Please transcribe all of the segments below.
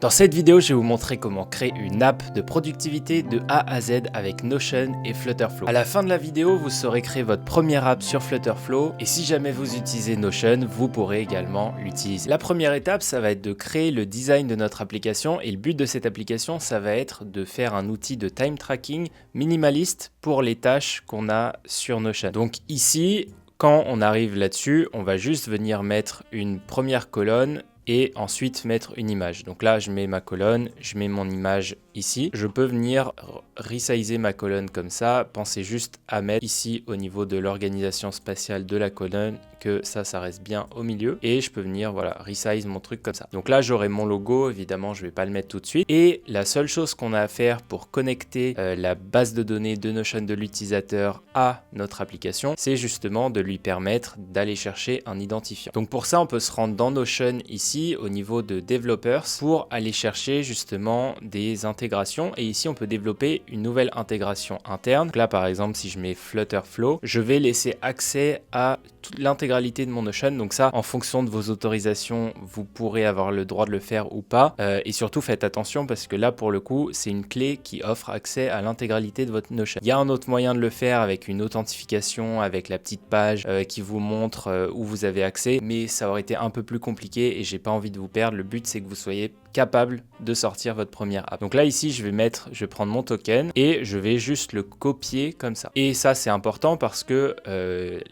Dans cette vidéo, je vais vous montrer comment créer une app de productivité de A à Z avec Notion et Flutterflow. À la fin de la vidéo, vous saurez créer votre première app sur Flutterflow et si jamais vous utilisez Notion, vous pourrez également l'utiliser. La première étape, ça va être de créer le design de notre application et le but de cette application, ça va être de faire un outil de time tracking minimaliste pour les tâches qu'on a sur Notion. Donc ici, quand on arrive là-dessus, on va juste venir mettre une première colonne et ensuite mettre une image. Donc là, je mets ma colonne, je mets mon image ici. Je peux venir resizer ma colonne comme ça. Pensez juste à mettre ici au niveau de l'organisation spatiale de la colonne que ça reste bien au milieu. Et je peux venir, voilà, resize mon truc comme ça. Donc là, j'aurai mon logo. Évidemment, je ne vais pas le mettre tout de suite. Et la seule chose qu'on a à faire pour connecter la base de données de Notion de l'utilisateur à notre application, c'est justement de lui permettre d'aller chercher un identifiant. Donc pour ça, on peut se rendre dans Notion ici, au niveau de Developers pour aller chercher justement des intégrations et ici on peut développer une nouvelle intégration interne. Donc là par exemple si je mets Flutterflow, je vais laisser accès à toute l'intégralité de mon Notion, donc ça en fonction de vos autorisations vous pourrez avoir le droit de le faire ou pas et surtout faites attention parce que là pour le coup c'est une clé qui offre accès à l'intégralité de votre Notion. Il y a un autre moyen de le faire avec une authentification avec la petite page qui vous montre où vous avez accès, mais ça aurait été un peu plus compliqué et j'ai pas envie de vous perdre. Le but c'est que vous soyez capable de sortir votre première app. Donc là ici je vais prendre mon token et je vais juste le copier comme ça. Et ça c'est important parce que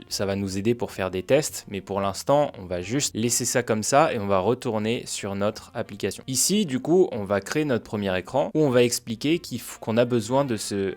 ça va nous aider pour faire des tests, mais pour l'instant on va juste laisser ça comme ça et on va retourner sur notre application. Ici du coup on va créer notre premier écran où on va expliquer qu'on a besoin de ce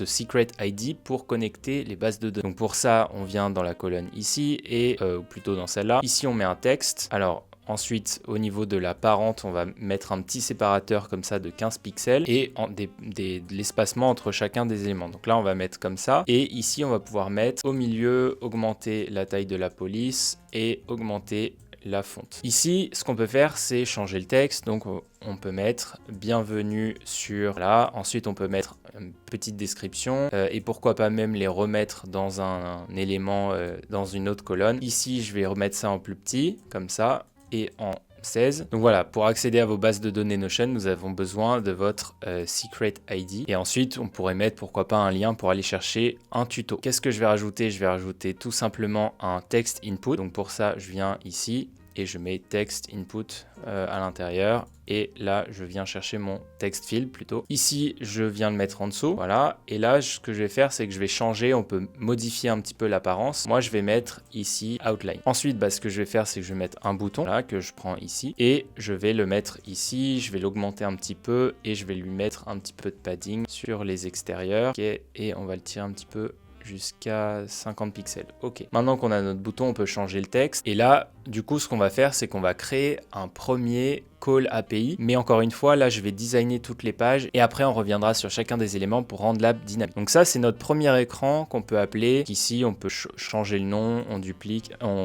secret ID pour connecter les bases de données. Donc pour ça, on vient dans la colonne ici et plutôt dans celle-là. Ici, on met un texte. Alors ensuite, au niveau de la parente, on va mettre un petit séparateur comme ça de 15 pixels et de l'espacement entre chacun des éléments. Donc là, on va mettre comme ça. Et ici, on va pouvoir mettre au milieu, augmenter la taille de la police et augmenter la fonte. Ici, ce qu'on peut faire, c'est changer le texte. Donc, on peut mettre bienvenue sur là. Ensuite, on peut mettre une petite description et pourquoi pas même les remettre dans un élément dans une autre colonne. Ici, je vais remettre ça en plus petit, comme ça, et en 16. Donc voilà, pour accéder à vos bases de données Notion, nous avons besoin de votre Secret ID. Et ensuite, on pourrait mettre, pourquoi pas, un lien pour aller chercher un tuto. Qu'est-ce que je vais rajouter? Je vais rajouter tout simplement un text input. Donc pour ça, je viens ici et je mets text input à l'intérieur. Et là, je viens chercher mon text field plutôt. Ici, je viens le mettre en dessous. Voilà. Et là, ce que je vais faire, c'est que je vais changer. On peut modifier un petit peu l'apparence. Moi, je vais mettre ici outline. Ensuite, ce que je vais faire, c'est que je vais mettre un bouton là que je prends ici. Et je vais le mettre ici. Je vais l'augmenter un petit peu. Et je vais lui mettre un petit peu de padding sur les extérieurs. Okay. Et on va le tirer un petit peu jusqu'à 50 pixels. Ok. Maintenant qu'on a notre bouton, on peut changer le texte. Et là, du coup, ce qu'on va faire, c'est qu'on va créer un premier call API. Mais encore une fois, là, je vais designer toutes les pages et après, on reviendra sur chacun des éléments pour rendre l'app dynamique. Donc ça, c'est notre premier écran qu'on peut appeler. Ici, on peut changer le nom, on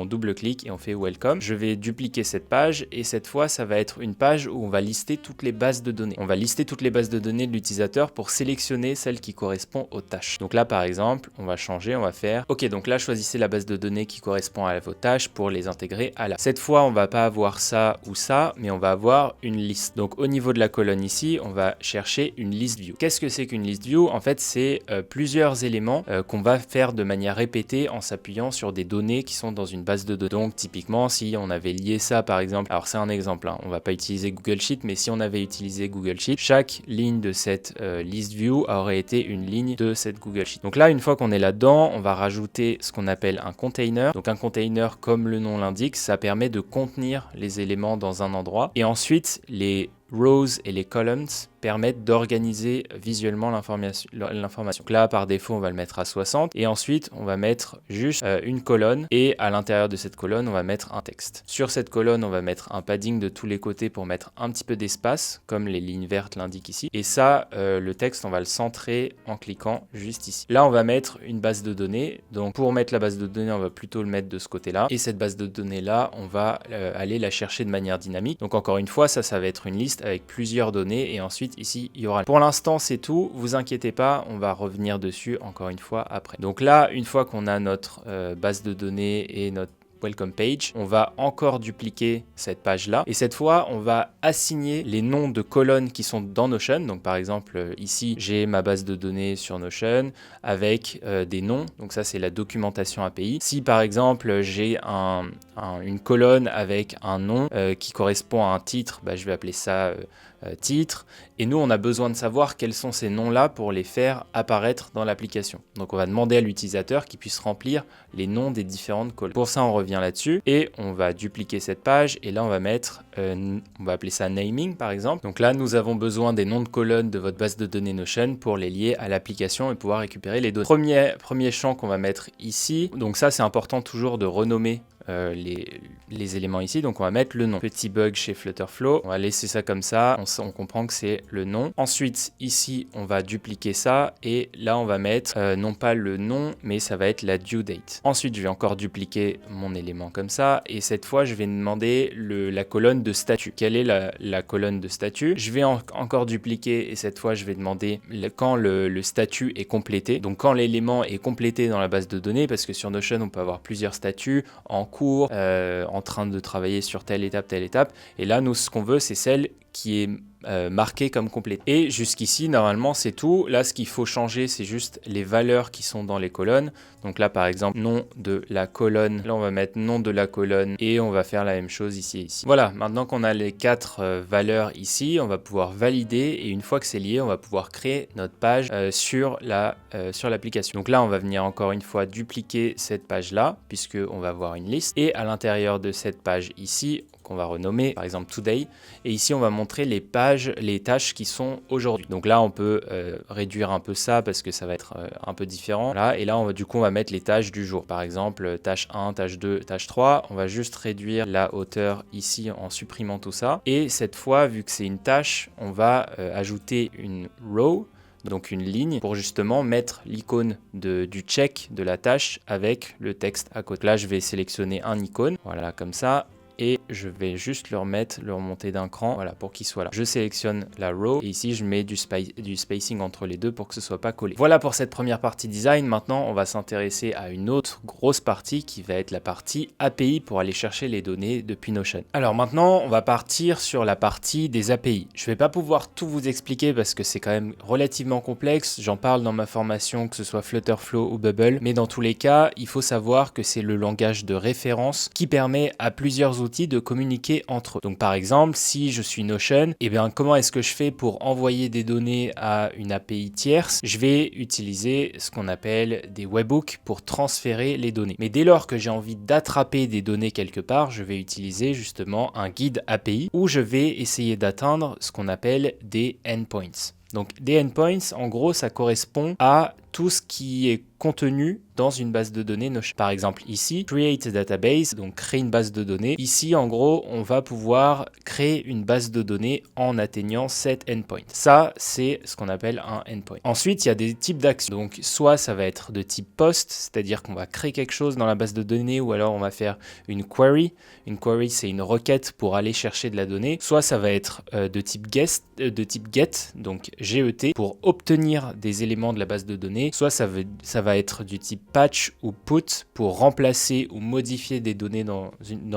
double-clique et on fait welcome. Je vais dupliquer cette page et cette fois, ça va être une page où on va lister toutes les bases de données. On va lister toutes les bases de données de l'utilisateur pour sélectionner celle qui correspond aux tâches. Donc là, par exemple, on va changer, on va faire OK, donc là, choisissez la base de données qui correspond à vos tâches pour les intégrer à la. Cette fois, on va pas avoir ça ou ça, mais on va avoir une liste. Donc au niveau de la colonne ici, on va chercher une list view. Qu'est-ce que c'est qu'une list view? En fait, c'est plusieurs éléments qu'on va faire de manière répétée en s'appuyant sur des données qui sont dans une base de données. Donc typiquement, si on avait lié ça par exemple, alors c'est un exemple, hein, on va pas utiliser Google Sheet, mais si on avait utilisé Google Sheet, chaque ligne de cette list view aurait été une ligne de cette Google Sheet. Donc là, une fois qu'on est là-dedans, on va rajouter ce qu'on appelle un container. Donc un container, comme le nom l'indique, ça permet de contenir les éléments dans un endroit. Et ensuite, les rows et les columns permettent d'organiser visuellement l'information. Donc là, par défaut, on va le mettre à 60 et ensuite, on va mettre juste une colonne et à l'intérieur de cette colonne, on va mettre un texte. Sur cette colonne, on va mettre un padding de tous les côtés pour mettre un petit peu d'espace, comme les lignes vertes l'indiquent ici. Et ça, le texte, on va le centrer en cliquant juste ici. Là, on va mettre une base de données. Donc, pour mettre la base de données, on va plutôt le mettre de ce côté-là. Et cette base de données-là, on va aller la chercher de manière dynamique. Donc, encore une fois, ça va être une liste avec plusieurs données et ensuite ici il y aura. Pour l'instant c'est tout, vous inquiétez pas, on va revenir dessus encore une fois après. Donc là, une fois qu'on a notre base de données et notre welcome page. On va encore dupliquer cette page-là. Et cette fois, on va assigner les noms de colonnes qui sont dans Notion. Donc par exemple, ici, j'ai ma base de données sur Notion avec des noms. Donc ça, c'est la documentation API. Si par exemple, j'ai une colonne avec un nom qui correspond à un titre, je vais appeler ça titre. Et nous, on a besoin de savoir quels sont ces noms-là pour les faire apparaître dans l'application. Donc on va demander à l'utilisateur qu'il puisse remplir les noms des différentes colonnes. Pour ça, on revient là-dessus et on va dupliquer cette page. Et là, on va mettre, on va appeler ça naming par exemple. Donc là, nous avons besoin des noms de colonnes de votre base de données Notion pour les lier à l'application et pouvoir récupérer les données. Premier champ qu'on va mettre ici. Donc ça, c'est important toujours de renommer les éléments ici. Donc on va mettre le nom. Petit bug chez Flutterflow, on va laisser ça comme ça, on comprend que c'est le nom. Ensuite ici on va dupliquer ça et là on va mettre non pas le nom mais ça va être la due date. Ensuite je vais encore dupliquer mon élément comme ça et cette fois je vais demander la colonne de statut. Quelle est la colonne de statut? Je vais encore dupliquer et cette fois je vais demander quand le statut est complété. Donc quand l'élément est complété dans la base de données, parce que sur Notion on peut avoir plusieurs statuts en cours, en train de travailler sur telle étape. Et là, nous, ce qu'on veut, c'est celle qui est marquée comme complète. Et jusqu'ici, normalement, c'est tout. Là, ce qu'il faut changer, c'est juste les valeurs qui sont dans les colonnes. Donc là, par exemple, nom de la colonne. Là, on va mettre nom de la colonne et on va faire la même chose ici et ici. Voilà, maintenant qu'on a les 4 valeurs ici, on va pouvoir valider et une fois que c'est lié, on va pouvoir créer notre page sur l'application. Donc là, on va venir encore une fois dupliquer cette page-là puisqu'on va avoir une liste. Et à l'intérieur de cette page ici, qu'on va renommer par exemple Today. Et ici, on va montrer les tâches qui sont aujourd'hui. Donc là, on peut réduire un peu ça parce que ça va être un peu différent. Là, et là, on va mettre les tâches du jour. Par exemple, tâche 1, tâche 2, tâche 3. On va juste réduire la hauteur ici en supprimant tout ça. Et cette fois, vu que c'est une tâche, on va ajouter une row, donc une ligne, pour justement mettre l'icône du check de la tâche avec le texte à côté. Là, je vais sélectionner un icône, voilà, comme ça. Et je vais juste le remonter d'un cran, voilà, pour qu'il soit là. Je sélectionne la row et ici je mets du spacing entre les deux pour que ce soit pas collé. Voilà pour cette première partie design. Maintenant on va s'intéresser à une autre grosse partie qui va être la partie API pour aller chercher les données depuis Notion. Alors maintenant on va partir sur la partie des API. Je vais pas pouvoir tout vous expliquer parce que c'est quand même relativement complexe. J'en parle dans ma formation, que ce soit Flutterflow ou Bubble, mais dans tous les cas il faut savoir que c'est le langage de référence qui permet à plusieurs outils de communiquer entre eux. Donc par exemple, si je suis Notion, comment est-ce que je fais pour envoyer des données à une API tierce? Je vais utiliser ce qu'on appelle des webhooks pour transférer les données. Mais dès lors que j'ai envie d'attraper des données quelque part, je vais utiliser justement un guide API où je vais essayer d'atteindre ce qu'on appelle des endpoints. Donc des endpoints, en gros, ça correspond à tout ce qui est contenu dans une base de données Notion. Par exemple ici, create a database, donc créer une base de données. Ici, en gros, on va pouvoir créer une base de données en atteignant cet endpoint. Ça, c'est ce qu'on appelle un endpoint. Ensuite, il y a des types d'actions. Donc, soit ça va être de type post, c'est-à-dire qu'on va créer quelque chose dans la base de données, ou alors on va faire une query. Une query, c'est une requête pour aller chercher de la donnée. Soit ça va être de type get, donc GET, pour obtenir des éléments de la base de données. Soit ça va être du type patch ou put pour remplacer ou modifier des données dans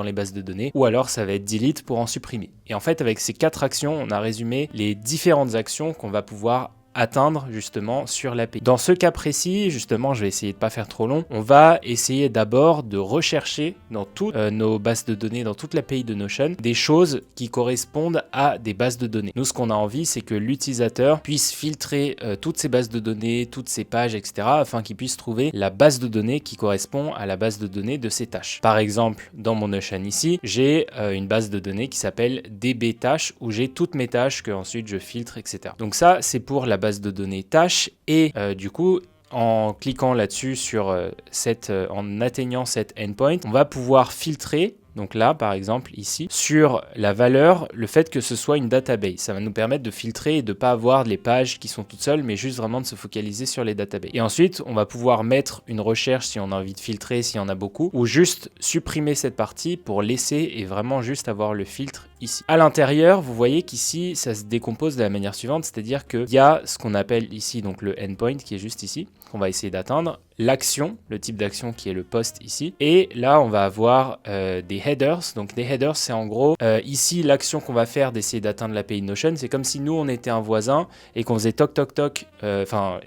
les bases de données, ou alors ça va être delete pour en supprimer. Et en fait, avec ces 4 actions, on a résumé les différentes actions qu'on va pouvoir atteindre justement sur l'API. Dans ce cas précis, justement, je vais essayer de pas faire trop long, on va essayer d'abord de rechercher dans toutes nos bases de données, dans toute l'API de Notion, des choses qui correspondent à des bases de données. Nous, ce qu'on a envie, c'est que l'utilisateur puisse filtrer toutes ces bases de données, toutes ces pages, etc., afin qu'il puisse trouver la base de données qui correspond à la base de données de ses tâches. Par exemple, dans mon Notion ici, j'ai une base de données qui s'appelle DB tâches, où j'ai toutes mes tâches que ensuite je filtre, etc. Donc ça, c'est pour la base de données tâches et du coup en cliquant là-dessus en atteignant cet endpoint, on va pouvoir filtrer. Donc là, par exemple, ici, sur la valeur, le fait que ce soit une database. Ça va nous permettre de filtrer et de ne pas avoir les pages qui sont toutes seules, mais juste vraiment de se focaliser sur les databases. Et ensuite, on va pouvoir mettre une recherche si on a envie de filtrer, s'il y en a beaucoup, ou juste supprimer cette partie pour laisser et vraiment juste avoir le filtre ici. À l'intérieur, vous voyez qu'ici, ça se décompose de la manière suivante, c'est-à-dire qu'il y a ce qu'on appelle ici donc le endpoint qui est juste ici, qu'on va essayer d'atteindre, l'action, le type d'action qui est le post ici, et là on va avoir des headers. Donc des headers, c'est en gros ici l'action qu'on va faire d'essayer d'atteindre l'API Notion. C'est comme si nous on était un voisin et qu'on faisait toc toc toc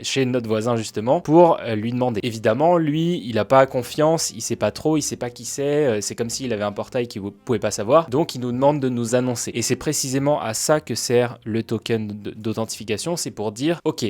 chez notre voisin justement pour lui demander. Évidemment lui il n'a pas confiance, il sait pas trop, il sait pas qui c'est comme s'il avait un portail qu'il ne pouvait pas savoir, donc il nous demande de nous annoncer, et c'est précisément à ça que sert le token d'authentification. C'est pour dire ok,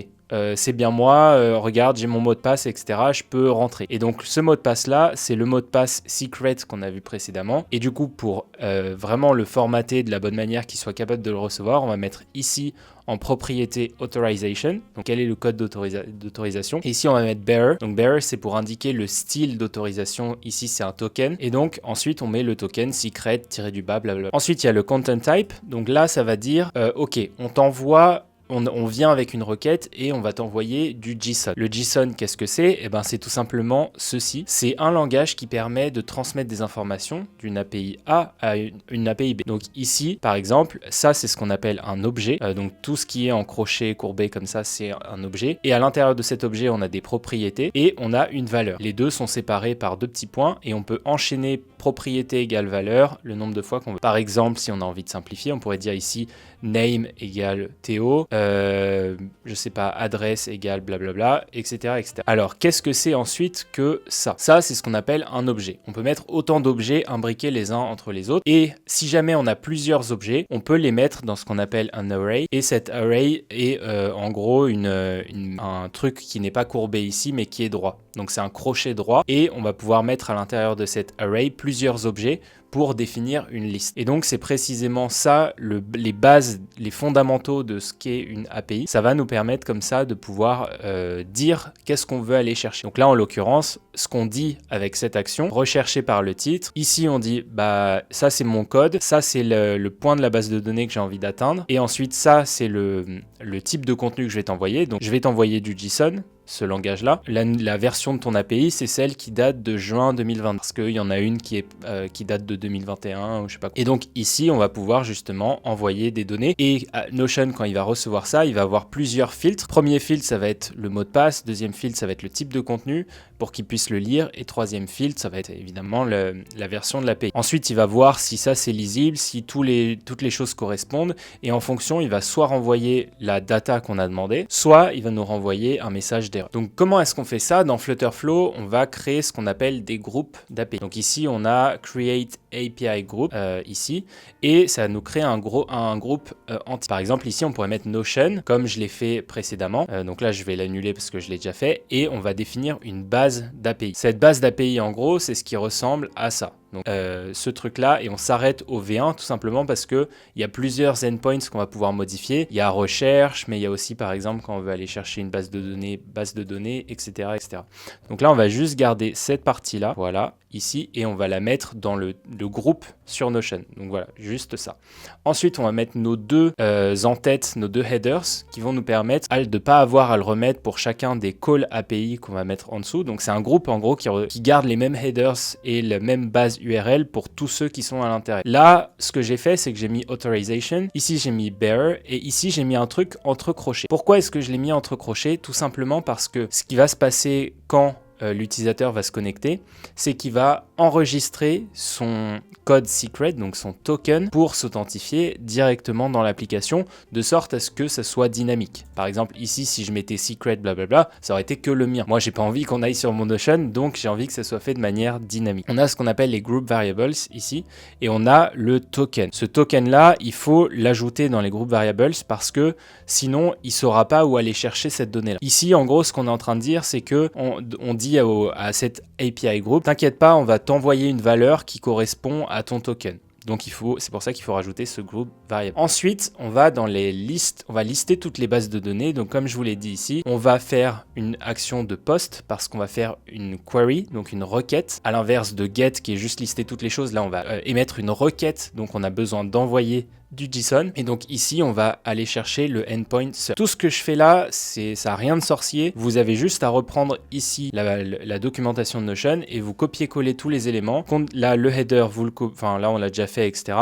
c'est bien moi, regarde, j'ai mon mot de passe, etc. Je peux rentrer. Et donc ce mot de passe là, c'est le mot de passe secret qu'on a vu précédemment. Et du coup, pour vraiment le formater de la bonne manière, qu'il soit capable de le recevoir, on va mettre ici en propriété authorization. Donc quel est le code d'autorisation. Et ici on va mettre bearer. Donc bearer, c'est pour indiquer le style d'autorisation. Ici c'est un token. Et donc ensuite on met le token secret tiré-du-bas, blablabla. Ensuite il y a le content type. Donc là ça va dire ok, on t'envoie. On vient avec une requête et on va t'envoyer du JSON. Le JSON, qu'est-ce que c'est? Eh ben, c'est tout simplement ceci. C'est un langage qui permet de transmettre des informations d'une API A à une API B. Donc ici, par exemple, ça c'est ce qu'on appelle un objet. Donc tout ce qui est en crochet courbé comme ça, c'est un objet. Et à l'intérieur de cet objet, on a des propriétés et on a une valeur. Les deux sont séparés par deux petits points et on peut enchaîner propriété égale valeur le nombre de fois qu'on veut. Par exemple, si on a envie de simplifier, on pourrait dire ici name égale Théo, je sais pas, adresse égale blablabla, etc., etc. Alors, qu'est-ce que c'est ensuite que ça? Ça, c'est ce qu'on appelle un objet. On peut mettre autant d'objets imbriqués les uns entre les autres. Et si jamais on a plusieurs objets, on peut les mettre dans ce qu'on appelle un array. Et cet array est en gros un truc qui n'est pas courbé ici, mais qui est droit. Donc c'est un crochet droit. Et on va pouvoir mettre à l'intérieur de cet array plusieurs objets pour définir une liste. Et donc c'est précisément ça, les bases, les fondamentaux de ce qu'est une API. Ça va nous permettre comme ça de pouvoir dire qu'est-ce qu'on veut aller chercher. Donc là en l'occurrence, ce qu'on dit avec cette action, recherché par le titre, ici on dit bah ça c'est mon code, ça c'est le point de la base de données que j'ai envie d'atteindre, et ensuite ça c'est le type de contenu que je vais t'envoyer. Donc je vais t'envoyer du JSON, ce langage-là. La version de ton API, c'est celle qui date de juin 2020, parce qu'il y en a une qui date de 2021, ou je sais pas quoi. Et donc ici, on va pouvoir justement envoyer des données. Et Notion, quand il va recevoir ça, il va avoir plusieurs filtres. Premier filtre, ça va être le mot de passe. Deuxième filtre, ça va être le type de contenu pour qu'il puisse le lire. Et troisième filtre, ça va être évidemment la version de l'API. Ensuite, il va voir si ça c'est lisible, si toutes les choses correspondent. Et en fonction, il va soit renvoyer la data qu'on a demandé, soit il va nous renvoyer un message d'erreur. Donc comment est-ce qu'on fait ça? Dans Flutterflow, on va créer ce qu'on appelle des groupes d'API. Donc ici, on a Create API Group ici, et ça nous crée un groupe entier. Par exemple, ici, on pourrait mettre Notion, comme je l'ai fait précédemment. Donc là, je vais l'annuler parce que je l'ai déjà fait, et on va définir une base d'API. Cette base d'API, en gros, c'est ce qui ressemble à ça. Donc ce truc là, et on s'arrête au V1 tout simplement parce que il y a plusieurs endpoints qu'on va pouvoir modifier. Il y a recherche, mais il y a aussi par exemple quand on veut aller chercher une base de données, etc., etc. Donc là on va juste garder cette partie là, voilà, ici, et on va la mettre dans le groupe sur Notion. Donc voilà, juste ça. Ensuite on va mettre nos deux en-têtes, nos deux headers qui vont nous permettre de ne pas avoir à le remettre pour chacun des calls API qu'on va mettre en dessous. Donc c'est un groupe en gros qui garde les mêmes headers et la même base URL pour tous ceux qui sont à l'intérieur. Là, ce que j'ai fait, c'est que j'ai mis authorization. Ici, j'ai mis bearer. Et ici, j'ai mis un truc entre crochets. Pourquoi est-ce que je l'ai mis entre crochets? Tout simplement parce que ce qui va se passer quand l'utilisateur va se connecter, c'est qu'il va enregistrer son code secret, donc son token, pour s'authentifier directement dans l'application, de sorte à ce que ça soit dynamique. Par exemple, ici, si je mettais secret, blablabla, ça aurait été que le mien. Moi, j'ai pas envie qu'on aille sur mon Notion, donc j'ai envie que ça soit fait de manière dynamique. On a ce qu'on appelle les group variables ici, et on a le token. Ce token-là, il faut l'ajouter dans les group variables parce que sinon, il saura pas où aller chercher cette donnée-là. Ici, en gros, ce qu'on est en train de dire, c'est que on dit à cette API group, t'inquiète pas, on va t'envoyer une valeur qui correspond à ton token. Donc c'est pour ça qu'il faut rajouter ce group variable. Ensuite, on va dans les listes, on va lister toutes les bases de données. Donc comme je vous l'ai dit ici, on va faire une action de post parce qu'on va faire une query, donc une requête. À l'inverse de get qui est juste lister toutes les choses, là on va émettre une requête. Donc on a besoin d'envoyer du JSON. Et donc ici, on va aller chercher le endpoint search. Tout ce que je fais là, ça n'a rien de sorcier. Vous avez juste à reprendre ici la documentation de Notion et vous copier-coller tous les éléments. Là, le header, là, on l'a déjà fait, etc.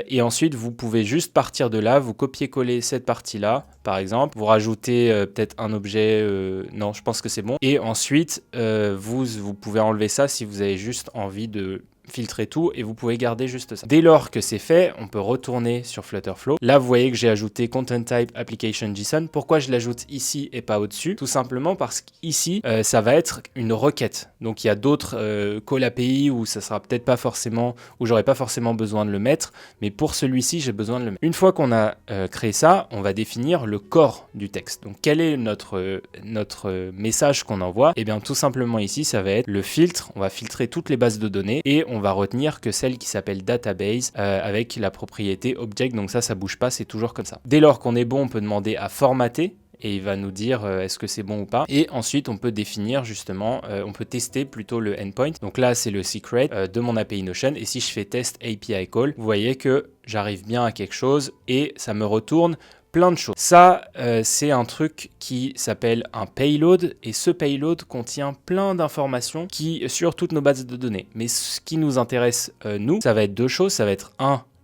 Et ensuite, vous pouvez juste partir de là, vous copier-coller cette partie-là, par exemple. Vous rajoutez peut-être un objet. Non, je pense que c'est bon. Et ensuite, vous pouvez enlever ça si vous avez juste envie de filtrer tout et vous pouvez garder juste ça. Dès lors que c'est fait, on peut retourner sur Flutterflow. Là, vous voyez que j'ai ajouté Content Type Application JSON. Pourquoi je l'ajoute ici et pas au-dessus? Tout simplement parce qu'ici, ça va être une requête. Donc, il y a d'autres call API où ça sera peut-être pas forcément, où j'aurais pas forcément besoin de le mettre, mais pour celui-ci, j'ai besoin de le mettre. Une fois qu'on a créé ça, on va définir le corps du texte. Donc, quel est notre message qu'on envoie? Eh bien, tout simplement ici, ça va être le filtre. On va filtrer toutes les bases de données et on va retenir que celle qui s'appelle database avec la propriété object. Donc ça bouge pas, c'est toujours comme ça. Dès lors qu'on est bon, on peut demander à formater et il va nous dire est-ce que c'est bon ou pas. Et ensuite, on peut définir justement, on peut tester plutôt le endpoint. Donc là, c'est le secret de mon API Notion. Et si je fais test API call, vous voyez que j'arrive bien à quelque chose et ça me retourne plein de choses. Ça, c'est un truc qui s'appelle un payload et ce payload contient plein d'informations sur toutes nos bases de données. Mais ce qui nous intéresse, nous, ça va être deux choses. Ça va être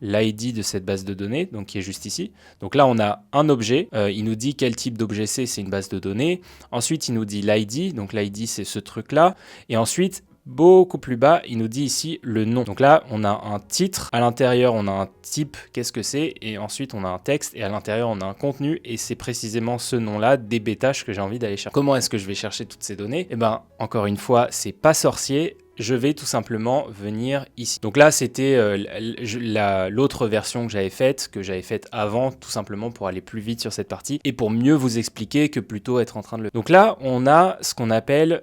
l'ID de cette base de données, donc qui est juste ici. Donc là, on a un objet. Il nous dit quel type d'objet c'est une base de données. Ensuite, il nous dit l'ID. Donc l'ID, c'est ce truc-là. Et ensuite, beaucoup plus bas, il nous dit ici le nom. Donc là, on a un titre. À l'intérieur, on a un type, qu'est-ce que c'est? Et ensuite, on a un texte. Et à l'intérieur, on a un contenu. Et c'est précisément ce nom-là, DB tâches, que j'ai envie d'aller chercher. Comment est-ce que je vais chercher toutes ces données? Eh bien, encore une fois, c'est pas sorcier. Je vais tout simplement venir ici. Donc là, c'était l'autre version que j'avais faite avant, tout simplement pour aller plus vite sur cette partie et pour mieux vous expliquer que plutôt être en train de le... Donc là, on a ce qu'on appelle,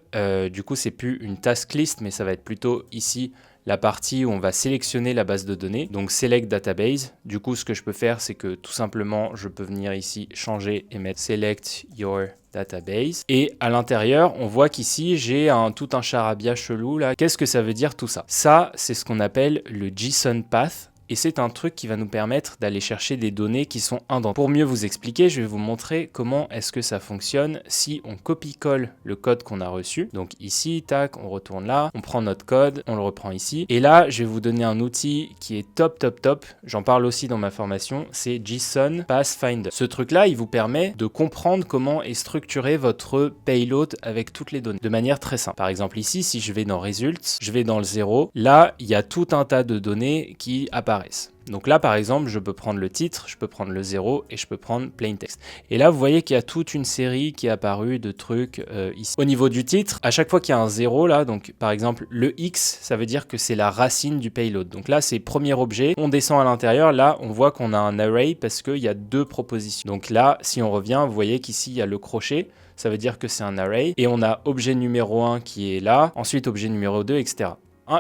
du coup, c'est plus une task list, mais ça va être plutôt ici la partie où on va sélectionner la base de données, donc Select Database. Du coup, ce que je peux faire, c'est que tout simplement, je peux venir ici, changer et mettre Select Your Database. Et à l'intérieur, on voit qu'ici, j'ai tout un charabia chelou là. Qu'est-ce que ça veut dire tout ça? Ça, c'est ce qu'on appelle le JSON Path. Et c'est un truc qui va nous permettre d'aller chercher des données qui sont indentées. Pour mieux vous expliquer, je vais vous montrer comment est-ce que ça fonctionne si on copie-colle le code qu'on a reçu. Donc ici, tac, on retourne là, on prend notre code, on le reprend ici. Et là, je vais vous donner un outil qui est top. J'en parle aussi dans ma formation, c'est JSON Pathfinder. Ce truc-là, il vous permet de comprendre comment est structuré votre payload avec toutes les données de manière très simple. Par exemple ici, si je vais dans Results, je vais dans le 0, là, il y a tout un tas de données qui apparaissent. Donc là, par exemple, je peux prendre le titre, je peux prendre le 0 et je peux prendre plain text. Et là, vous voyez qu'il y a toute une série qui est apparue de trucs ici. Au niveau du titre, à chaque fois qu'il y a un 0 là, donc par exemple le X, ça veut dire que c'est la racine du payload. Donc là, c'est premier objet. On descend à l'intérieur, là, on voit qu'on a un array parce qu'il y a deux propositions. Donc là, si on revient, vous voyez qu'ici, il y a le crochet. Ça veut dire que c'est un array. Et on a objet numéro 1 qui est là, ensuite objet numéro 2, etc.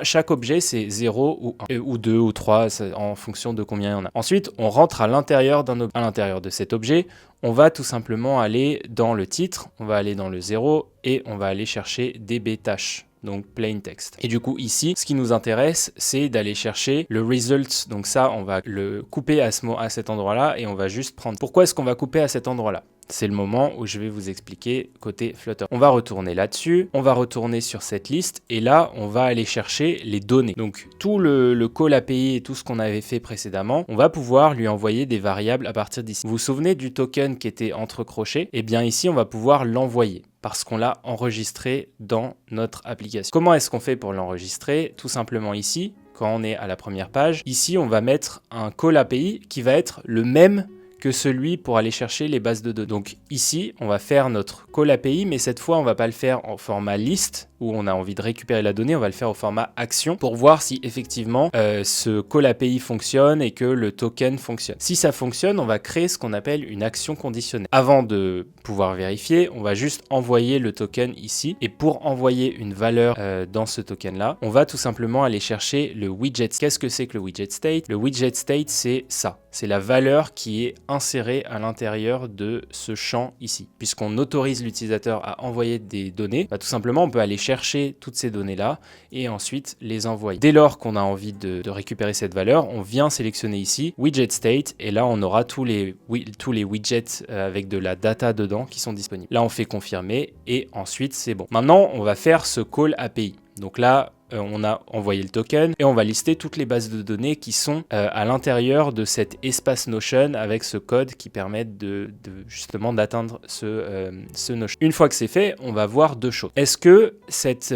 Chaque objet, c'est 0 ou 1, ou 2 ou 3, en fonction de combien il y en a. Ensuite, on rentre à l'intérieur à l'intérieur de cet objet. On va tout simplement aller dans le titre, on va aller dans le 0 et on va aller chercher DB tâches. Donc plain text. Et du coup ici, ce qui nous intéresse, c'est d'aller chercher le result. Donc ça, on va le couper à cet endroit-là et on va juste prendre. Pourquoi est-ce qu'on va couper à cet endroit-là? C'est le moment où je vais vous expliquer côté Flutter. On va retourner là-dessus, on va retourner sur cette liste et là, on va aller chercher les données. Donc tout le call API et tout ce qu'on avait fait précédemment, on va pouvoir lui envoyer des variables à partir d'ici. Vous vous souvenez du token qui était entre crochets? Eh bien ici, on va pouvoir l'envoyer parce qu'on l'a enregistré dans notre application. Comment est-ce qu'on fait pour l'enregistrer? Tout simplement ici, quand on est à la première page, ici, on va mettre un call API qui va être le même que celui pour aller chercher les bases de données. Donc ici, on va faire notre call API, mais cette fois, on va pas le faire en format list, où on a envie de récupérer la donnée, on va le faire au format action pour voir si effectivement ce call API fonctionne et que le token fonctionne. Si ça fonctionne, on va créer ce qu'on appelle une action conditionnelle. Avant de pouvoir vérifier, on va juste envoyer le token ici. Et pour envoyer une valeur dans ce token-là, on va tout simplement aller chercher le widget. Qu'est-ce que c'est que le widget state? Le widget state, c'est ça. C'est la valeur qui est insérée à l'intérieur de ce champ ici. Puisqu'on autorise l'utilisateur à envoyer des données, tout simplement, on peut aller chercher toutes ces données-là et ensuite les envoyer. Dès lors qu'on a envie de récupérer cette valeur, on vient sélectionner ici widget state et là on aura tous les widgets avec de la data dedans qui sont disponibles. Là on fait confirmer et ensuite c'est bon. Maintenant on va faire ce call API. Donc là on a envoyé le token et on va lister toutes les bases de données qui sont à l'intérieur de cet espace Notion avec ce code qui permet justement d'atteindre ce Notion. Une fois que c'est fait, on va voir deux choses. Est-ce que cette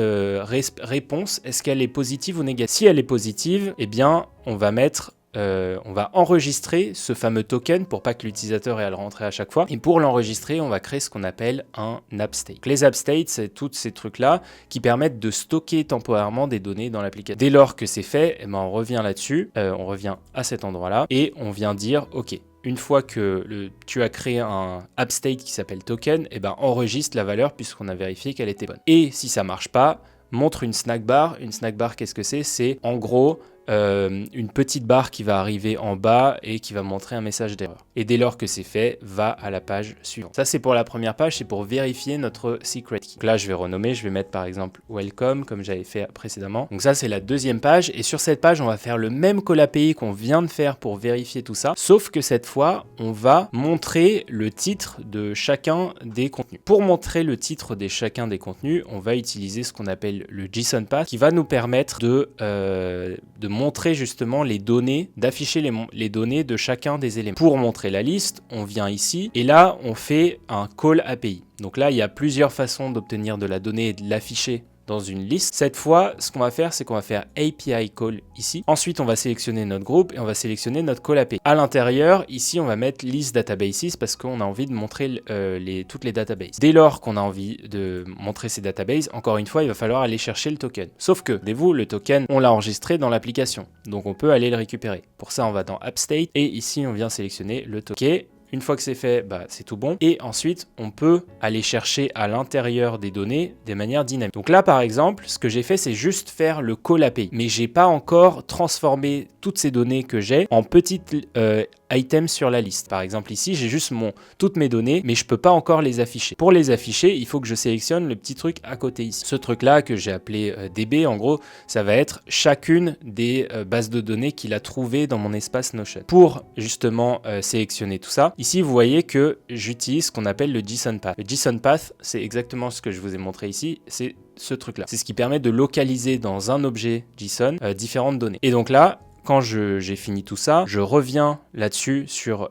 réponse, est-ce qu'elle est positive ou négative? Si elle est positive, eh bien on va enregistrer ce fameux token pour pas que l'utilisateur ait à le rentrer à chaque fois. Et pour l'enregistrer, on va créer ce qu'on appelle un app state. Donc, les app states, c'est tous ces trucs-là qui permettent de stocker temporairement des données dans l'application. Dès lors que c'est fait, eh ben, on revient là-dessus, on revient à cet endroit-là et on vient dire, ok, une fois que tu as créé un app state qui s'appelle token, eh ben, enregistre la valeur puisqu'on a vérifié qu'elle était bonne. Et si ça marche pas, montre une snack bar. Une snack bar, qu'est-ce que c'est? C'est en gros une petite barre qui va arriver en bas et qui va montrer un message d'erreur. Et dès lors que c'est fait, va à la page suivante. Ça, c'est pour la première page, c'est pour vérifier notre secret key. Donc là, je vais renommer, je vais mettre par exemple welcome comme j'avais fait précédemment. Donc ça, c'est la deuxième page. Et sur cette page, on va faire le même call API qu'on vient de faire pour vérifier tout ça. Sauf que cette fois, on va montrer le titre de chacun des contenus. Pour montrer le titre de chacun des contenus, on va utiliser ce qu'on appelle le JSON path qui va nous permettre de montrer justement les données, d'afficher les données de chacun des éléments. Pour montrer la liste, on vient ici et là, on fait un call API. Donc là, il y a plusieurs façons d'obtenir de la donnée et de l'afficher dans une liste. Cette fois, ce qu'on va faire, c'est qu'on va faire API call ici. Ensuite, on va sélectionner notre groupe et on va sélectionner notre call API. À l'intérieur, ici, on va mettre list databases parce qu'on a envie de montrer toutes les databases. Dès lors qu'on a envie de montrer ces databases, encore une fois, il va falloir aller chercher le token. Sauf que, vous, le token, on l'a enregistré dans l'application. Donc, on peut aller le récupérer. Pour ça, on va dans App State et ici, on vient sélectionner le token. Une fois que c'est fait, c'est tout bon. Et ensuite, on peut aller chercher à l'intérieur des données de manière dynamique. Donc là, par exemple, ce que j'ai fait, c'est juste faire le call API. Mais j'ai pas encore transformé toutes ces données que j'ai en petites items sur la liste. Par exemple, ici, j'ai juste toutes mes données, mais je peux pas encore les afficher. Pour les afficher, il faut que je sélectionne le petit truc à côté ici. Ce truc-là que j'ai appelé DB, en gros, ça va être chacune des bases de données qu'il a trouvées dans mon espace Notion. Pour justement sélectionner tout ça, ici, vous voyez que j'utilise ce qu'on appelle le JSON path. Le JSON path, c'est exactement ce que je vous ai montré ici. C'est ce truc-là. C'est ce qui permet de localiser dans un objet JSON différentes données. Et donc là, quand j'ai fini tout ça, je reviens là-dessus sur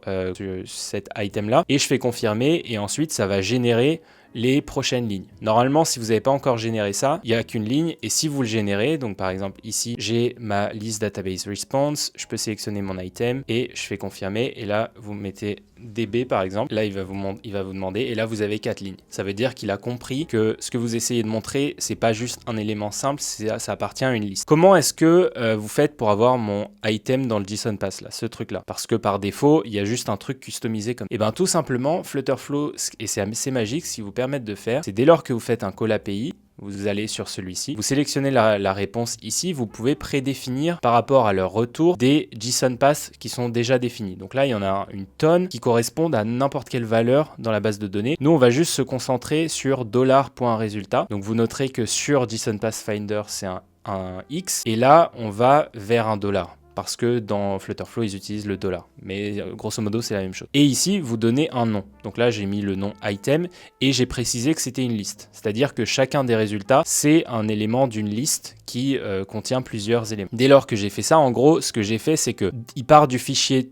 cet item-là et je fais confirmer et ensuite ça va générer les prochaines lignes. Normalement, si vous n'avez pas encore généré ça, il n'y a qu'une ligne et si vous le générez, donc par exemple ici, j'ai ma liste database response, je peux sélectionner mon item et je fais confirmer et là, vous mettez DB par exemple, là il va vous demander et là vous avez 4 lignes. Ça veut dire qu'il a compris que ce que vous essayez de montrer, c'est pas juste un élément simple, ça appartient à une liste. Comment est-ce que vous faites pour avoir mon item dans le JSON path là, ce truc là? Parce que par défaut, il y a juste un truc customisé comme. Et bien tout simplement, Flutterflow, et c'est assez magique, ce qui vous permet de faire, c'est dès lors que vous faites un call API, vous allez sur celui-ci, vous sélectionnez la réponse ici, vous pouvez prédéfinir par rapport à leur retour des JSON paths qui sont déjà définis. Donc là, il y en a une tonne qui correspondent à n'importe quelle valeur dans la base de données. Nous, on va juste se concentrer sur $.résultat. Donc vous noterez que sur JSON Path Finder, c'est un X et là, on va vers un $. Parce que dans Flutterflow, ils utilisent le $. Mais grosso modo, c'est la même chose. Et ici, vous donnez un nom. Donc là, j'ai mis le nom item et j'ai précisé que c'était une liste. C'est-à-dire que chacun des résultats, c'est un élément d'une liste qui contient plusieurs éléments. Dès lors que j'ai fait ça, en gros, ce que j'ai fait, c'est qu'il part du fichier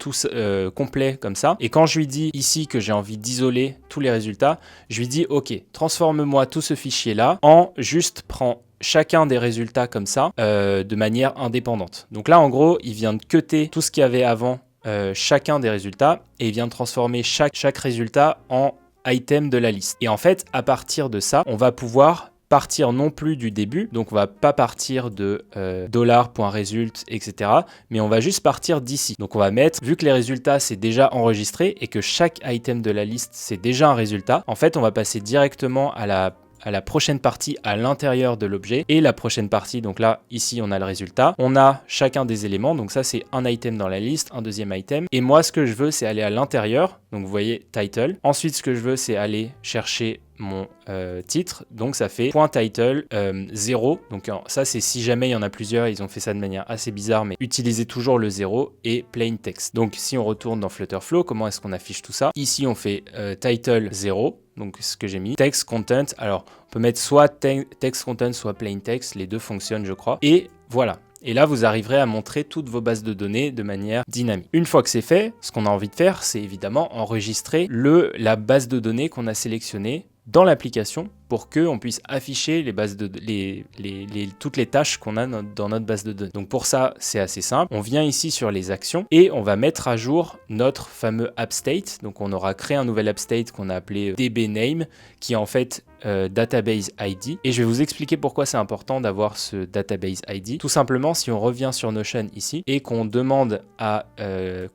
complet comme ça. Et quand je lui dis ici que j'ai envie d'isoler tous les résultats, je lui dis, OK, transforme-moi tout ce fichier-là en juste prends chacun des résultats comme ça de manière indépendante. Donc là, en gros, il vient de cutter tout ce qu'il y avait avant chacun des résultats et il vient de transformer chaque résultat en item de la liste. Et en fait, à partir de ça, on va pouvoir partir non plus du début, donc on va pas partir de $.result, etc. Mais on va juste partir d'ici. Donc on va mettre, vu que les résultats c'est déjà enregistré et que chaque item de la liste c'est déjà un résultat, en fait on va passer directement à la prochaine partie à l'intérieur de l'objet et la prochaine partie, donc là ici on a le résultat, on a chacun des éléments, donc ça c'est un item dans la liste, un deuxième item et moi ce que je veux c'est aller à l'intérieur, donc vous voyez title, ensuite ce que je veux c'est aller chercher mon titre, donc ça fait .title 0, donc ça c'est si jamais il y en a plusieurs, ils ont fait ça de manière assez bizarre, mais utilisez toujours le 0 et plain text. Donc si on retourne dans Flutterflow, comment est-ce qu'on affiche tout ça? Ici on fait title 0, donc ce que j'ai mis, text content, alors on peut mettre soit text content soit plain text, les deux fonctionnent je crois, et voilà. Et là, vous arriverez à montrer toutes vos bases de données de manière dynamique. Une fois que c'est fait, ce qu'on a envie de faire, c'est évidemment enregistrer la base de données qu'on a sélectionnée dans l'application pour qu'on puisse afficher les bases toutes les tâches qu'on a dans notre base de données. Donc pour ça, c'est assez simple. On vient ici sur les actions et on va mettre à jour notre fameux app state. Donc on aura créé un nouvel app state qu'on a appelé dbName, qui est en fait database ID. Et je vais vous expliquer pourquoi c'est important d'avoir ce database ID. Tout simplement, si on revient sur Notion ici et qu'on demande à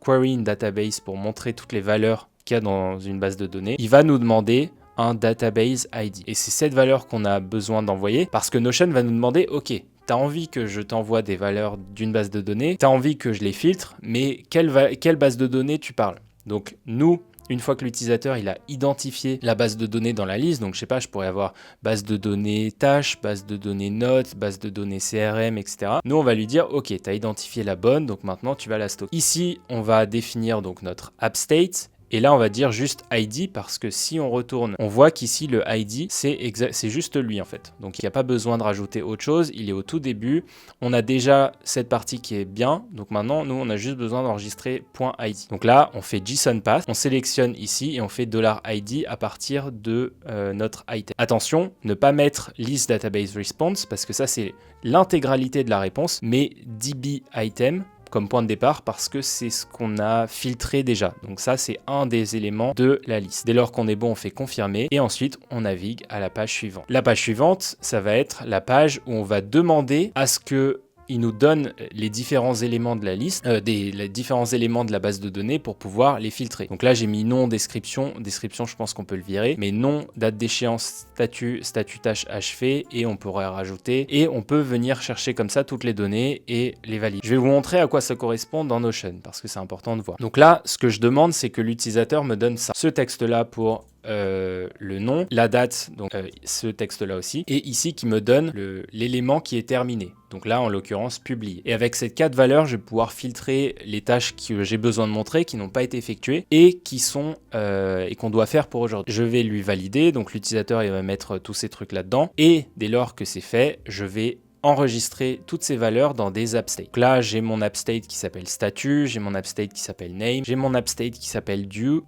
query in database pour montrer toutes les valeurs qu'il y a dans une base de données, il va nous demander un database ID. Et c'est cette valeur qu'on a besoin d'envoyer parce que Notion va nous demander, ok, tu as envie que je t'envoie des valeurs d'une base de données, tu as envie que je les filtre, mais quelle base de données tu parles? Donc nous, une fois que l'utilisateur il a identifié la base de données dans la liste, donc je sais pas, je pourrais avoir base de données tâches, base de données notes, base de données CRM, etc. Nous, on va lui dire, ok, tu as identifié la bonne, donc maintenant tu vas la stocker. Ici, on va définir donc notre app state. Et là, on va dire juste ID parce que si on retourne, on voit qu'ici, le ID, c'est juste lui en fait. Donc, il n'y a pas besoin de rajouter autre chose. Il est au tout début. On a déjà cette partie qui est bien. Donc, maintenant, nous, on a juste besoin d'enregistrer .id. Donc là, on fait JSON path. On sélectionne ici et on fait $ID à partir de notre item. Attention, ne pas mettre list database response parce que ça, c'est l'intégralité de la réponse. Mais DB item comme point de départ parce que c'est ce qu'on a filtré déjà. Donc ça, c'est un des éléments de la liste. Dès lors qu'on est bon, on fait confirmer et ensuite on navigue à la page suivante. La page suivante, ça va être la page où on va demander à ce que il nous donne les différents éléments de la liste, les différents éléments de la base de données pour pouvoir les filtrer. Donc là, j'ai mis nom, description. Description, je pense qu'on peut le virer. Mais nom, date d'échéance, statut tâche achevée et on pourrait rajouter. Et on peut venir chercher comme ça toutes les données et les valider. Je vais vous montrer à quoi ça correspond dans Notion parce que c'est important de voir. Donc là, ce que je demande, c'est que l'utilisateur me donne ça. Ce texte-là pour le nom, la date, donc ce texte-là aussi, et ici qui me donne l'élément qui est terminé. Donc là, en l'occurrence, publié. Et avec ces 4 valeurs, je vais pouvoir filtrer les tâches que j'ai besoin de montrer, qui n'ont pas été effectuées et qui sont et qu'on doit faire pour aujourd'hui. Je vais lui valider, donc l'utilisateur il va mettre tous ces trucs là-dedans. Et dès lors que c'est fait, je vais enregistrer toutes ces valeurs dans des app states. Donc là, j'ai mon app state qui s'appelle statut, j'ai mon app state qui s'appelle name, j'ai mon app state qui s'appelle due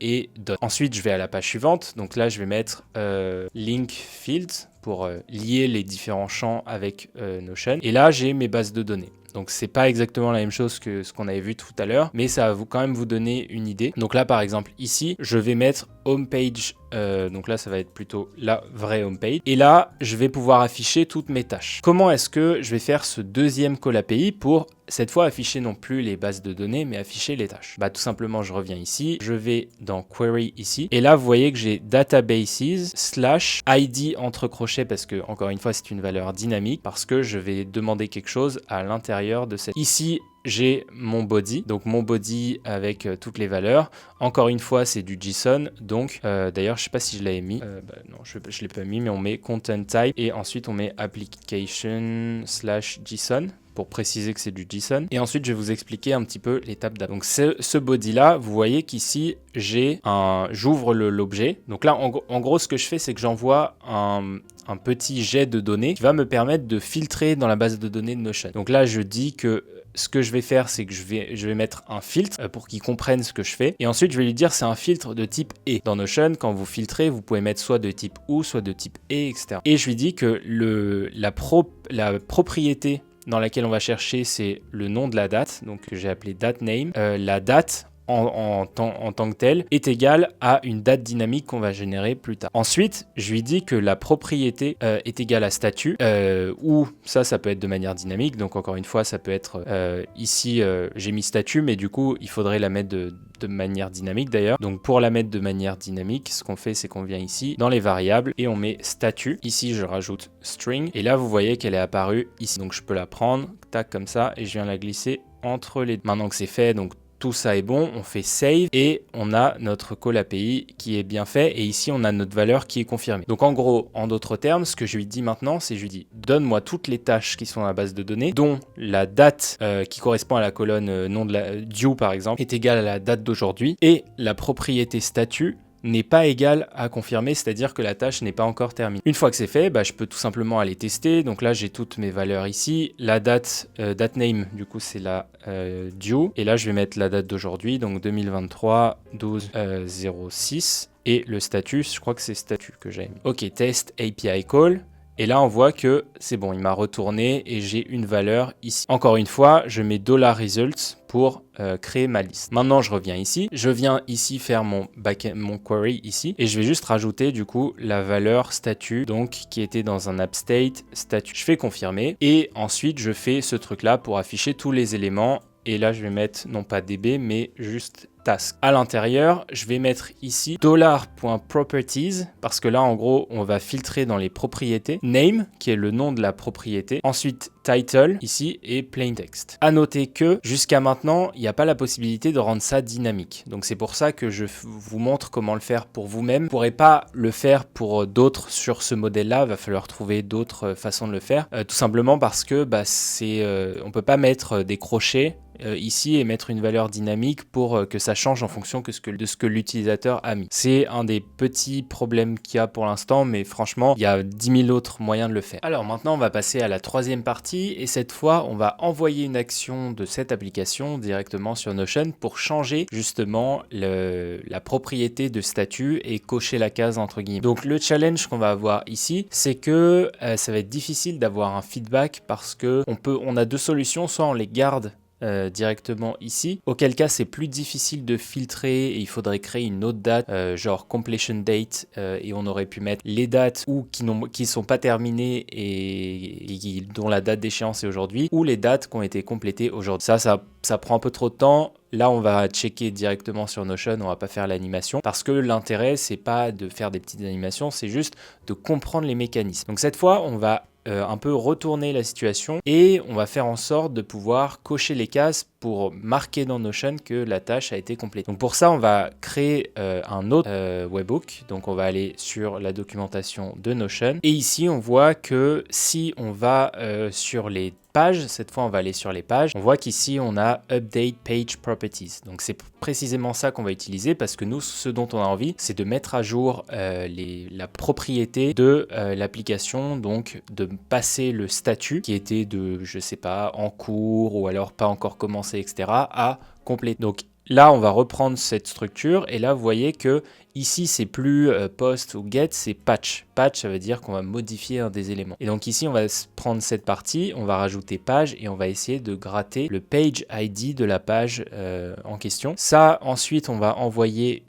et dot. Ensuite, je vais à la page suivante. Donc là, je vais mettre link field pour lier les différents champs avec Notion. Et là, j'ai mes bases de données. Donc c'est pas exactement la même chose que ce qu'on avait vu tout à l'heure, mais ça va quand même vous donner une idée. Donc là par exemple ici, je vais mettre homepage, donc là ça va être plutôt la vraie homepage. Et là, je vais pouvoir afficher toutes mes tâches. Comment est-ce que je vais faire ce deuxième call API pour cette fois afficher non plus les bases de données, mais afficher les tâches? Bah tout simplement, je reviens ici, je vais dans query ici, et là vous voyez que j'ai databases / ID entre crochets parce que encore une fois c'est une valeur dynamique parce que je vais demander quelque chose à l'intérieur de cette. Ici j'ai mon body, donc mon body avec toutes les valeurs. Encore une fois, c'est du JSON, donc d'ailleurs, je sais pas si je l'avais mis. Non, je l'ai pas mis, mais on met content type et ensuite on met application / JSON pour préciser que c'est du JSON. Et ensuite, je vais vous expliquer un petit peu l'étape d'après. Donc ce body-là, vous voyez qu'ici, j'ouvre l'objet. Donc là, en gros, ce que je fais, c'est que j'envoie un petit jet de données qui va me permettre de filtrer dans la base de données de Notion. Donc là, je dis que ce que je vais faire, c'est que je vais mettre un filtre pour qu'il comprenne ce que je fais. Et ensuite, je vais lui dire c'est un filtre de type et. Dans Notion, quand vous filtrez, vous pouvez mettre soit de type ou, soit de type et, etc. Et je lui dis que la propriété dans laquelle on va chercher, c'est le nom de la date, donc que j'ai appelé date name. La date en tant que telle est égale à une date dynamique qu'on va générer plus tard. Ensuite, je lui dis que la propriété est égale à statut, ou ça peut être de manière dynamique. Donc encore une fois, ça peut être ici, j'ai mis statut, mais du coup, il faudrait la mettre de manière dynamique d'ailleurs. Donc pour la mettre de manière dynamique, ce qu'on fait, c'est qu'on vient ici dans les variables et on met statut. Ici, je rajoute string et là, vous voyez qu'elle est apparue ici. Donc je peux la prendre, tac, comme ça, et je viens la glisser entre les deux. Maintenant que c'est fait, donc tout ça est bon, on fait save et on a notre call API qui est bien fait et ici on a notre valeur qui est confirmée. Donc en gros, en d'autres termes, ce que je lui dis maintenant, c'est je lui dis donne-moi toutes les tâches qui sont dans la base de données, dont la date qui correspond à la colonne nom de la due par exemple est égale à la date d'aujourd'hui et la propriété statut n'est pas égal à confirmer, c'est-à-dire que la tâche n'est pas encore terminée. Une fois que c'est fait, je peux tout simplement aller tester. Donc là, j'ai toutes mes valeurs ici. La date, date name, du coup, c'est la due. Et là, je vais mettre la date d'aujourd'hui, donc 2023 12 06. Et le statut, je crois que c'est statut que j'ai mis. Ok, test API call. Et là, on voit que c'est bon, il m'a retourné et j'ai une valeur ici. Encore une fois, je mets $results pour créer ma liste. Maintenant, je reviens ici. Je viens ici faire mon query ici et je vais juste rajouter du coup la valeur statut, donc qui était dans un app state statut. Je fais confirmer et ensuite je fais ce truc là pour afficher tous les éléments. Et là, je vais mettre non pas DB, mais juste task. À l'intérieur, je vais mettre ici $.properties parce que là, en gros, on va filtrer dans les propriétés. Name, qui est le nom de la propriété. Ensuite, title, ici, et plain text. À noter que jusqu'à maintenant, il n'y a pas la possibilité de rendre ça dynamique. Donc, c'est pour ça que je vous montre comment le faire pour vous-même. Vous ne pourrez pas le faire pour d'autres sur ce modèle-là. Il va falloir trouver d'autres façons de le faire. Tout simplement parce que on ne peut pas mettre des crochets ici et mettre une valeur dynamique pour que ça change en fonction de ce que l'utilisateur a mis. C'est un des petits problèmes qu'il y a pour l'instant, mais franchement, il y a 10 000 autres moyens de le faire. Alors maintenant, on va passer à la troisième partie et cette fois, on va envoyer une action de cette application directement sur Notion pour changer justement la propriété de statut et cocher la case entre guillemets. Donc le challenge qu'on va avoir ici, c'est que ça va être difficile d'avoir un feedback parce que on a deux solutions, soit on les garde directement ici, auquel cas c'est plus difficile de filtrer et il faudrait créer une autre date genre completion date et on aurait pu mettre les dates qui sont pas terminées et dont la date d'échéance est aujourd'hui ou les dates qui ont été complétées aujourd'hui. Ça prend un peu trop de temps. Là, on va checker directement sur Notion, on va pas faire l'animation parce que l'intérêt, c'est pas de faire des petites animations, c'est juste de comprendre les mécanismes. Donc cette fois, on va un peu retourner la situation et on va faire en sorte de pouvoir cocher les cases pour marquer dans Notion que la tâche a été complète. Donc pour ça, on va créer un autre webhook. Donc on va aller sur la documentation de Notion et ici, on voit que si on va sur les pages, cette fois on va aller sur les pages, on voit qu'ici on a Update Page Properties. Donc c'est précisément ça qu'on va utiliser parce que nous, ce dont on a envie, c'est de mettre à jour la propriété de l'application, donc de passer le statut qui était de, je sais pas, en cours ou alors pas encore commencé, etc. à complet. Donc là, on va reprendre cette structure et là, vous voyez que ici, c'est plus post ou get, c'est patch. Patch, ça veut dire qu'on va modifier un des éléments. Et donc ici, on va prendre cette partie, on va rajouter page et on va essayer de gratter le page ID de la page en question. Ça, ensuite, on va envoyer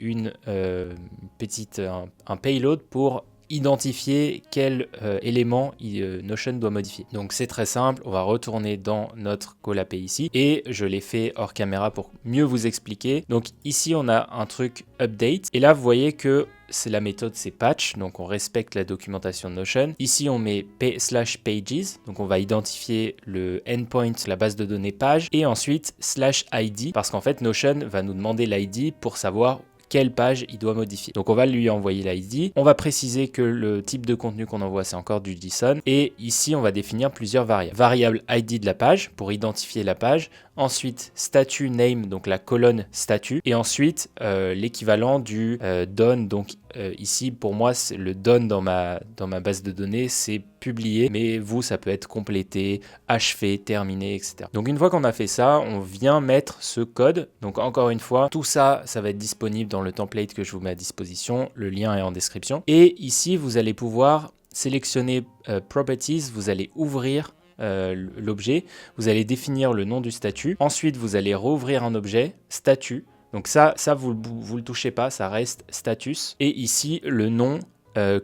un payload pour identifier quel élément Notion doit modifier. Donc c'est très simple, on va retourner dans notre call API ici et je l'ai fait hors caméra pour mieux vous expliquer. Donc ici on a un truc update et là vous voyez que c'est la méthode, c'est patch, donc on respecte la documentation de Notion. Ici on met /pages, donc on va identifier le endpoint, la base de données page et ensuite /id parce qu'en fait Notion va nous demander l'ID pour savoir quelle page il doit modifier. Donc on va lui envoyer l'ID. On va préciser que le type de contenu qu'on envoie c'est encore du JSON. Et ici on va définir plusieurs variables. Variable ID de la page pour identifier la page. Ensuite statut name, donc la colonne statut. Et ensuite l'équivalent du done. Donc ici pour moi c'est le done dans ma base de données c'est publié. Mais vous ça peut être complété, achevé, terminé, etc. Donc une fois qu'on a fait ça, on vient mettre ce code. Donc encore une fois, tout ça, ça va être disponible dans le template que je vous mets à disposition. Le lien est en description. Et ici, vous allez pouvoir sélectionner Properties. Vous allez ouvrir l'objet. Vous allez définir le nom du statut. Ensuite, vous allez rouvrir un objet, statut. Donc ça vous le touchez pas, ça reste status. Et ici, le nom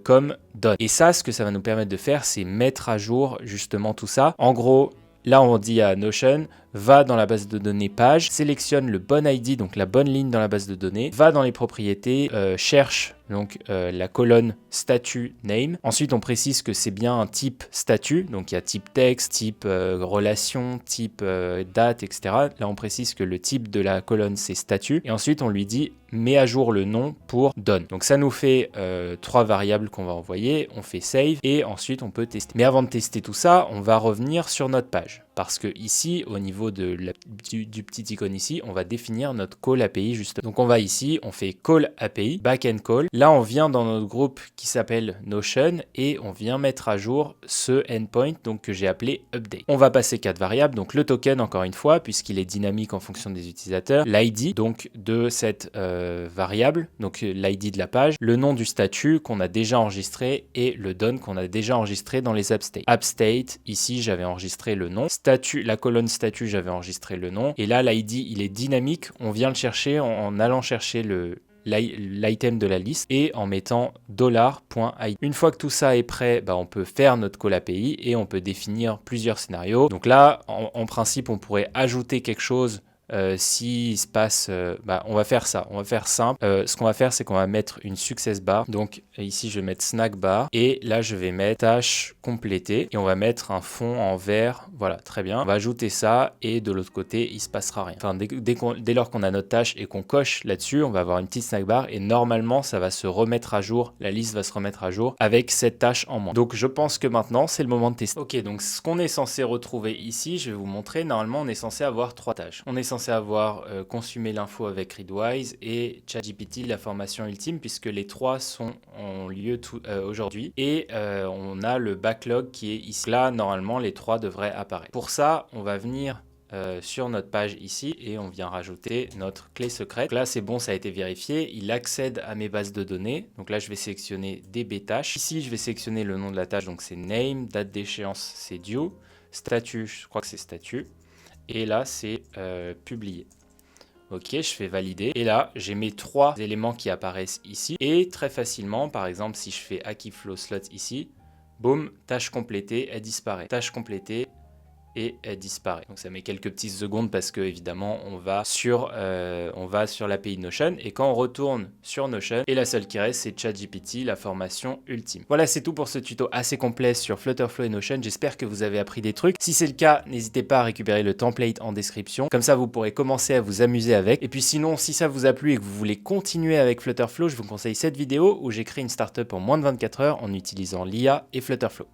comme done. Et ça, ce que ça va nous permettre de faire, c'est mettre à jour justement tout ça. En gros, là, on dit à Notion, va dans la base de données page, sélectionne le bon ID, donc la bonne ligne dans la base de données, va dans les propriétés, cherche donc la colonne statut name. Ensuite, on précise que c'est bien un type statut, donc il y a type texte, type relation, type date, etc. Là, on précise que le type de la colonne c'est statut. Et ensuite, on lui dit met à jour le nom pour done. Donc ça nous fait 3 variables qu'on va envoyer. On fait save et ensuite on peut tester. Mais avant de tester tout ça, on va revenir sur notre page. Parce que ici, au niveau de du petit icône ici, on va définir notre call API justement. Donc on va ici, on fait call API, backend call. Là, on vient dans notre groupe qui s'appelle Notion et on vient mettre à jour ce endpoint donc que j'ai appelé update. On va passer 4 variables, donc le token encore une fois, puisqu'il est dynamique en fonction des utilisateurs, l'ID donc de cette variable, donc l'ID de la page, le nom du statut qu'on a déjà enregistré et le done qu'on a déjà enregistré dans les AppState. AppState, ici j'avais enregistré le nom. Statut, la colonne statut, j'avais enregistré le nom. Et là, l'ID, il est dynamique. On vient le chercher en allant chercher l'item de la liste et en mettant $.id. Une fois que tout ça est prêt, on peut faire notre call API et on peut définir plusieurs scénarios. Donc là, en principe, on pourrait ajouter quelque chose. S'il se passe, on va faire ça, on va faire simple. Ce qu'on va faire, c'est qu'on va mettre une success bar. Donc ici, je vais mettre snack bar et là, je vais mettre tâche complétée et on va mettre un fond en vert. Voilà, très bien. On va ajouter ça et de l'autre côté, il se passera rien. Enfin, dès lors qu'on a notre tâche et qu'on coche là-dessus, on va avoir une petite snack bar et normalement, ça va se remettre à jour. La liste va se remettre à jour avec cette tâche en moins. Donc, je pense que maintenant, c'est le moment de tester. Ok, donc ce qu'on est censé retrouver ici, je vais vous montrer. Normalement, on est censé avoir 3 tâches. On est censé avoir consumé l'info avec Readwise et ChatGPT la formation ultime puisque les 3 ont lieu aujourd'hui et on a le backlog qui est ici. Là, normalement, les 3 devraient apparaître. Pour ça, on va venir sur notre page ici et on vient rajouter notre clé secrète. Donc là, c'est bon, ça a été vérifié. Il accède à mes bases de données. Donc là, je vais sélectionner DB tâches. Ici, je vais sélectionner le nom de la tâche. Donc c'est name, date d'échéance, c'est due. Statut, je crois que c'est statut. Et là, c'est publié. Ok, je fais valider. Et là, j'ai mes 3 éléments qui apparaissent ici. Et très facilement, par exemple, si je fais Akiflow slot ici, boum, tâche complétée, elle disparaît. Tâche complétée. Et elle disparaît. Donc ça met quelques petites secondes parce que évidemment on va sur l'API Notion et quand on retourne sur Notion et la seule qui reste c'est ChatGPT, la formation ultime. Voilà, c'est tout pour ce tuto assez complet sur Flutterflow et Notion. J'espère que vous avez appris des trucs. Si c'est le cas, n'hésitez pas à récupérer le template en description. Comme ça vous pourrez commencer à vous amuser avec. Et puis sinon, si ça vous a plu et que vous voulez continuer avec Flutterflow, je vous conseille cette vidéo où j'ai créé une startup en moins de 24 heures en utilisant l'IA et Flutterflow.